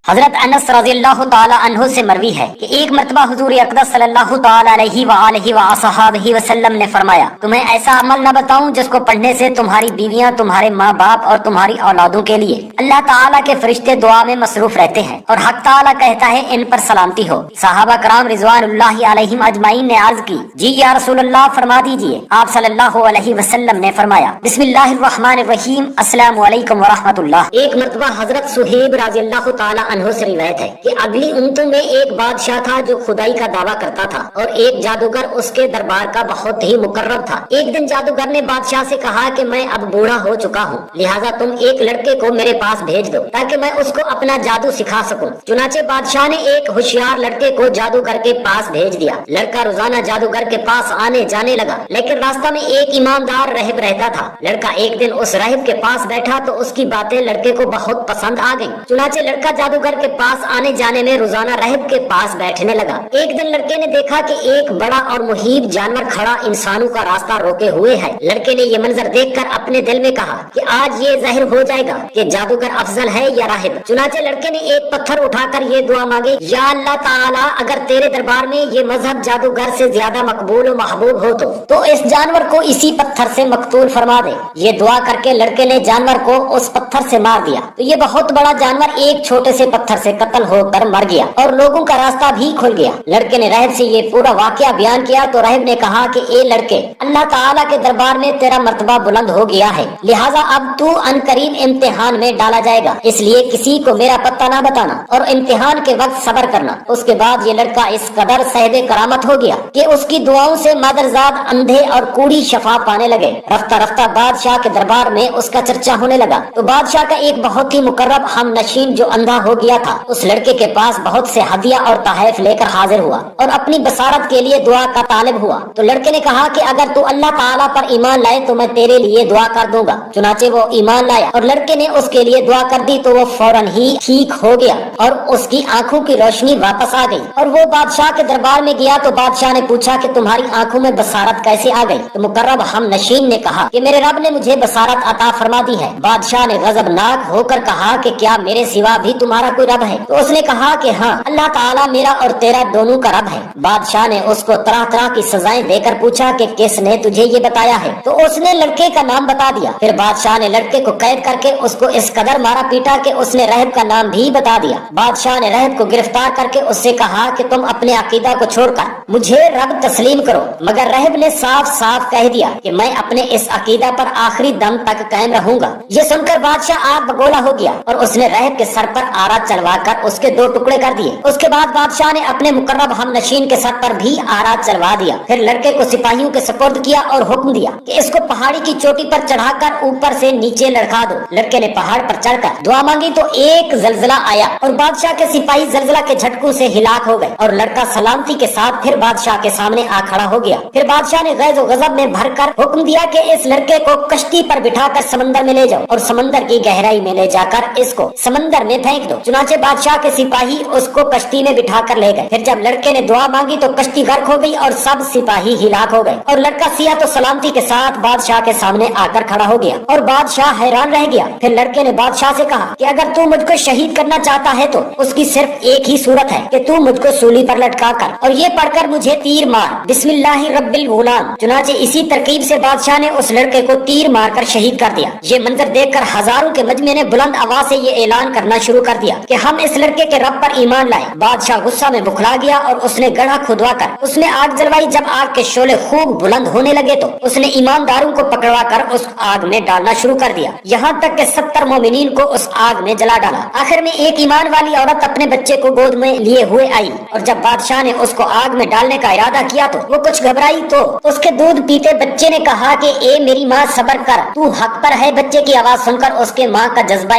حضرت انس رضی اللہ تعالی عنہ سے مروی ہے کہ ایک مرتبہ حضور اقدس صلی اللہ تعالی علیہ وآلہ وصحبہ وسلم نے فرمایا، تمہیں ایسا عمل نہ بتاؤں جس کو پڑھنے سے تمہاری بیویاں، تمہارے ماں باپ اور تمہاری اولادوں کے لیے اللہ تعالی کے فرشتے دعا میں مصروف رہتے ہیں اور حق تعالی کہتا ہے ان پر سلامتی ہو۔ صحابہ کرام رضوان اللہ علیہم اجمعین نے عرض کی، جی یا رسول اللہ فرما دیجئے۔ آپ صلی اللہ علیہ وسلم نے فرمایا، بسم اللہ الرحمن الرحیم، السلام علیکم ورحمۃ اللہ۔ ایک مرتبہ حضرت صہیب رضی اللہ تعالی عنہ سے روایت ہے کہ اگلی امتوں میں ایک بادشاہ تھا جو خدائی کا دعویٰ کرتا تھا اور ایک جادوگر اس کے دربار کا بہت ہی مقرب تھا۔ ایک دن جادوگر نے بادشاہ سے کہا کہ میں اب بوڑھا ہو چکا ہوں، لہٰذا تم ایک لڑکے کو میرے پاس بھیج دو تاکہ میں اس کو اپنا جادو سکھا سکوں۔ چنانچہ بادشاہ نے ایک ہوشیار لڑکے کو جادوگر کے پاس بھیج دیا۔ لڑکا روزانہ جادوگر کے پاس آنے جانے لگا، لیکن راستہ میں ایک ایماندار راہب رہتا تھا۔ لڑکا ایک دن اس راہب کے پاس بیٹھا تو اس کی باتیں لڑکے کو بہت پسند آ گئیں۔ چنانچہ لڑکا جادوگر کے پاس آنے جانے میں روزانہ راہب کے پاس بیٹھنے لگا۔ ایک دن لڑکے نے دیکھا کہ ایک بڑا اور مہیب جانور کھڑا انسانوں کا راستہ روکے ہوئے ہے۔ لڑکے نے یہ منظر دیکھ کر اپنے دل میں کہا کہ آج یہ ظاہر ہو جائے گا کہ جادوگر افضل ہے یا راہب۔ چنانچہ لڑکے نے ایک پتھر اٹھا کر یہ دعا مانگی، یا اللہ تعالیٰ اگر تیرے دربار میں یہ مذہب جادوگر سے زیادہ مقبول و محبوب ہو تو اس جانور کو اسی پتھر سے مقتول فرما دے۔ یہ دعا کر کے لڑکے نے جانور کو اس پتھر سے مار دیا تو یہ بہت بڑا جانور ایک چھوٹے سے پتھر سے قتل ہو کر مر گیا اور لوگوں کا راستہ بھی کھل گیا۔ لڑکے نے راہب سے یہ پورا واقعہ بیان کیا تو راہب نے کہا کہ اے لڑکے، اللہ تعالیٰ کے دربار میں تیرا مرتبہ بلند ہو گیا ہے، لہٰذا اب تو ان قریب امتحان میں ڈالا جائے گا، اس لیے کسی کو میرا پتہ نہ بتانا اور امتحان کے وقت صبر کرنا۔ اس کے بعد یہ لڑکا اس قدر صاحب کرامت ہو گیا کہ اس کی دعاؤں سے مادرزاد اندھے اور کوڑی شفا پانے لگے۔ رفتہ رفتہ بادشاہ کے دربار میں اس کا چرچا ہونے لگا تو بادشاہ کا ایک بہت ہی مقرب ہم نشین جو اندھا ہو گیا تھا اس لڑکے کے پاس بہت سے ہدیہ اور تحائف لے کر حاضر ہوا اور اپنی بصارت کے لیے دعا کا طالب ہوا۔ تو لڑکے نے کہا کہ اگر تو اللہ تعالیٰ پر ایمان لائے تو میں تیرے لیے دعا کر دوں گا۔ چنانچہ وہ ایمان لایا اور لڑکے نے اس کے لیے دعا کر دی تو وہ فوراً ہی ٹھیک ہو گیا اور اس کی آنکھوں کی روشنی واپس آ گئی اور وہ بادشاہ کے دربار میں گیا تو بادشاہ نے پوچھا کہ تمہاری آنکھوں میں بصارت کیسے آ گئی؟ تو مقرب ہم نشین نے کہا کہ میرے رب نے مجھے بصارت عطا فرما دی ہے۔ بادشاہ نے غضبناک ہو کر کہا کہ کیا میرے سوا بھی تمہارا کوئی رب ہے؟ تو اس نے کہا کہ ہاں، اللہ تعالیٰ میرا اور تیرا دونوں کا رب ہے۔ بادشاہ نے اس کو طرح طرح کی سزائیں دے کر پوچھا کہ کس نے تجھے یہ بتایا ہے؟ تو اس نے لڑکے کا نام بتا دیا۔ پھر بادشاہ نے لڑکے کو قید کر کے اس کو اس قدر مارا پیٹا کہ اس نے راہب کا نام بھی بتا دیا۔ بادشاہ نے راہب کو گرفتار کر کے اس سے کہا کہ تم اپنے عقیدہ کو چھوڑ کر مجھے رب تسلیم کرو، مگر راہب نے صاف صاف کہہ دیا کہ میں اپنے اس عقیدہ پر آخری دم تک قائم رہوں گا۔ یہ سن کر بادشاہ آگ بگولا ہو گیا اور اس نے راہب کے سر پر آرا چلوا کر اس کے 2 ٹکڑے کر دیے۔ اس کے بعد بادشاہ نے اپنے مقرب ہم نشین کے سر پر بھی آرا چلوا دیا۔ پھر لڑکے کو سپاہیوں کے سپرد کیا اور حکم دیا کہ اس کو پہاڑی کی چوٹی پر چڑھا کر اوپر سے نیچے لڑکا دو۔ لڑکے نے پہاڑ پر چڑھ کر دعا مانگی تو ایک زلزلہ آیا اور بادشاہ کے سپاہی زلزلہ کے جھٹکوں سے ہلاک ہو گئے اور لڑکا سلامتی کے ساتھ پھر بادشاہ کے سامنے آ کھڑا ہو گیا۔ پھر بادشاہ نے غیظ و غضب میں بھر کر حکم دیا کہ اس لڑکے کو کشتی پر بٹھا کر سمندر میں لے جاؤ اور سمندر کی گہرائی میں لے جا کر اس کو سمندر میں پھینک دو۔ چنانچہ بادشاہ کے سپاہی اس کو کشتی میں بٹھا کر لے گئے۔ پھر جب لڑکے نے دعا مانگی تو کشتی غرق ہو گئی اور سب سپاہی ہلاک ہو گئے اور لڑکا سیاہ تو سلامتی کے ساتھ بادشاہ کے سامنے آ کر کھڑا ہو گیا اور بادشاہ حیران رہ گیا۔ پھر لڑکے نے بادشاہ سے کہا کہ اگر تو مجھ کو شہید کرنا چاہتا ہے تو اس کی صرف ایک ہی صورت ہے کہ تو مجھ کو سولی پر لٹکا کر اور یہ پڑھ کر مجھے تیر مار، بسم اللہ رب الغلام۔ چنانچہ اسی ترکیب سے بادشاہ نے اس لڑکے کو تیر مار کر شہید کر دیا۔ یہ منظر دیکھ کر ہزاروں کے مجمع نے بلند آواز سے یہ اعلان کرنا شروع کر دیا کہ ہم اس لڑکے کے رب پر ایمان لائے۔ بادشاہ غصہ میں بکھلا گیا اور اس نے گڑھا کھدوا کر اس میں آگ جلوائی۔ جب آگ کے شعلے خوب بلند ہونے لگے تو اس نے ایمانداروں کو پکڑوا کر اس آگ میں ڈالنا شروع کر دیا، یہاں تک کہ 70 مومنین کو اس آگ میں جلا ڈالا۔ آخر میں ایک ایمان والی عورت اپنے بچے کو گود میں لیے ہوئے آئی اور جب بادشاہ نے اس کو آگ میں ڈالنے کا ارادہ کیا تو وہ کچھ گھبرائی تو اس کے دودھ پیتے بچے نے کہا کہ اے میری ماں صبر کر، تو حق پر ہے۔ بچے کی آواز سن کر اس کے ماں کا جذبہ